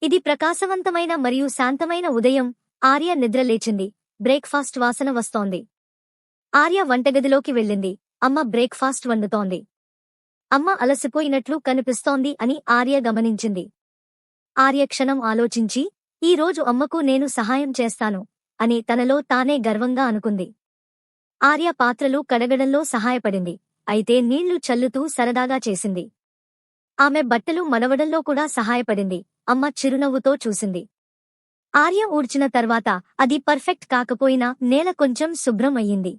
ఇది ప్రకాశవంతమైన మరియు శాంతమైన ఉదయం. ఆర్య నిద్రలేచింది. బ్రేక్ఫాస్ట్ వాసన వస్తోంది. ఆర్య వంటగదిలోకి వెళ్ళింది. అమ్మ బ్రేక్ఫాస్ట్ వండుతోంది. అమ్మ అలసిపోయినట్లు కనిపిస్తోంది అని ఆర్య గమనించింది. ఆర్య క్షణం ఆలోచించి, ఈ రోజు అమ్మకు నేను సహాయం చేస్తాను అని తనలో తానే గర్వంగా అనుకుంది. ఆర్య పాత్రలు కడగడంలో సహాయపడింది. అయితే నీళ్లు చల్లుతూ సరదాగా చేసింది. ఆమె బట్టలు మడవడంలో కూడా సహాయపడింది. అమ్మ చిరునవ్వుతో చూసింది. ఆర్య ఊడ్చిన తర్వాత అది పర్ఫెక్ట్ కాకపోయినా నేల కొంచెం శుభ్రం అయ్యింది.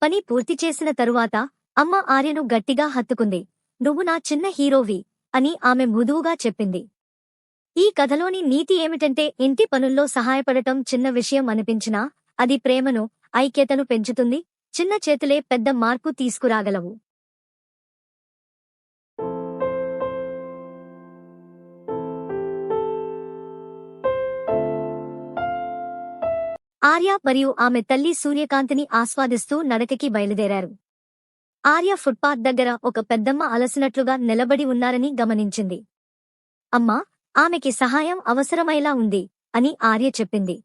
పని పూర్తి చేసిన తరువాత అమ్మ ఆర్యను గట్టిగా హత్తుకుంది. నువ్వు నా చిన్న హీరోవి అని ఆమె మృదువుగా చెప్పింది. ఈ కథలోని నీతి ఏమిటంటే ఇంటి పనుల్లో సహాయపడటం చిన్న విషయం అనిపించినా అది ప్రేమను, ఐక్యతను పెంచుతుంది. చిన్న చేతులే పెద్ద మార్పు తీసుకురాగలవు. ఆర్య మరియు ఆమె తల్లి సూర్యకాంతిని ఆస్వాదిస్తూ నడకకి బయలుదేరారు. ఆర్య ఫుట్పాత్ దగ్గర ఒక పెద్దమ్మ అలసినట్లుగా నిలబడి ఉన్నారని గమనించింది. అమ్మా, ఆమెకి సహాయం అవసరమైలా ఉంది అని ఆర్య చెప్పింది.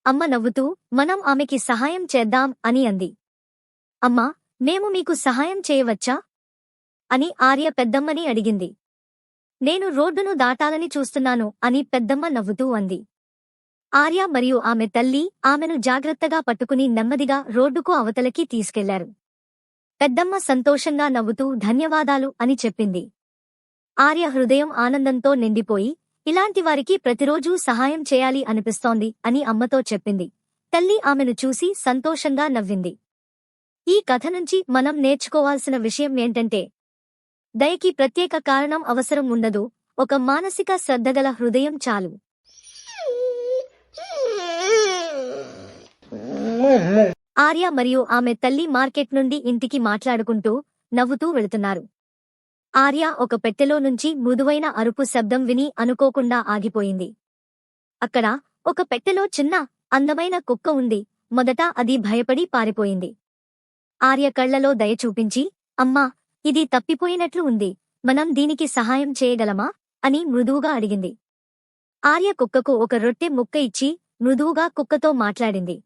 అమ్మ నవ్వుతూ, మనం ఆమెకి సహాయం చేద్దాం అని అంది. అమ్మా, మేము మీకు సహాయం చేయవచ్చా అని ఆర్య పెద్దమ్మని అడిగింది. నేను రోడ్డును దాటాలని చూస్తున్నాను అని పెద్దమ్మ నవ్వుతూ అంది. ఆర్య మరియు ఆమె తల్లి ఆమెను జాగ్రత్తగా పట్టుకుని నెమ్మదిగా రోడ్డుకు అవతలకి తీసుకెళ్లారు. పెద్దమ్మ సంతోషంగా నవ్వుతూ ధన్యవాదాలు అని చెప్పింది. ఆర్య హృదయం ఆనందంతో నిండిపోయి, ఇలాంటివారికి ప్రతిరోజూ సహాయం చేయాలి అనిపిస్తోంది అని అమ్మతో చెప్పింది. తల్లి ఆమెను చూసి సంతోషంగా నవ్వింది. ఈ కథ నుంచి మనం నేర్చుకోవాల్సిన విషయం ఏంటంటే, దయకి ప్రత్యేక కారణం అవసరం ఉండదు, ఒక మానసిక శ్రద్ధగల హృదయం చాలు. ఆర్య మరియు ఆమె తల్లి మార్కెట్ నుండి ఇంటికి మాట్లాడుకుంటూ నవ్వుతూ వెళుతున్నారు. ఆర్య ఒక పెట్టెలో నుంచి మృదువైన అరుపు శబ్దం విని అనుకోకుండా ఆగిపోయింది. అక్కడ ఒక పెట్టెలో చిన్న, అందమైన కుక్క ఉంది. మొదట అది భయపడి పారిపోయింది. ఆర్య కళ్లలో దయ చూపించి, అమ్మా, ఇది తప్పిపోయినట్లు ఉంది, మనం దీనికి సహాయం చేయగలమా అని మృదువుగా అడిగింది. ఆర్య కుక్కకు ఒక రొట్టె ముక్క ఇచ్చి మృదువుగా కుక్కతో మాట్లాడింది.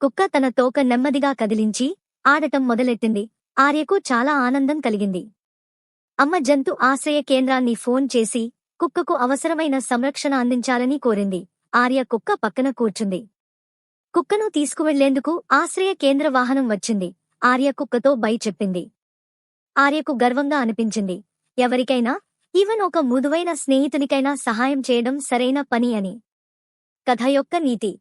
కుక్క తన తోక నెమ్మదిగా కదిలించి ఆడటం మొదలెట్టింది. ఆర్యకు చాలా ఆనందం కలిగింది. అమ్మ జంతు ఆశ్రయ కేంద్రాన్ని ఫోన్ చేసి కుక్కకు అవసరమైన సంరక్షణ అందించాలని కోరింది. ఆర్య కుక్క పక్కన కూర్చుంది. కుక్కను తీసుకువెళ్లేందుకు ఆశ్రయ కేంద్ర వాహనం వచ్చింది. ఆర్య కుక్కతో బై చెప్పింది. ఆర్యకు గర్వంగా అనిపించింది. ఎవరికైనా, ఈవెన్ ఒక మృదువైన స్నేహితునికైనా సహాయం చేయడం సరైన పని అని. కథ యొక్క నీతి: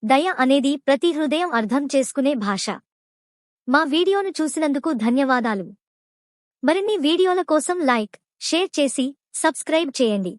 దయ అనేది ప్రతి హృదయం అర్థం చేసుకునే భాష. మా వీడియోను చూసినందుకు ధన్యవాదాలు. మరిన్ని వీడియోల కోసం లైక్, షేర్ చేసి సబ్స్క్రైబ్ చేయండి.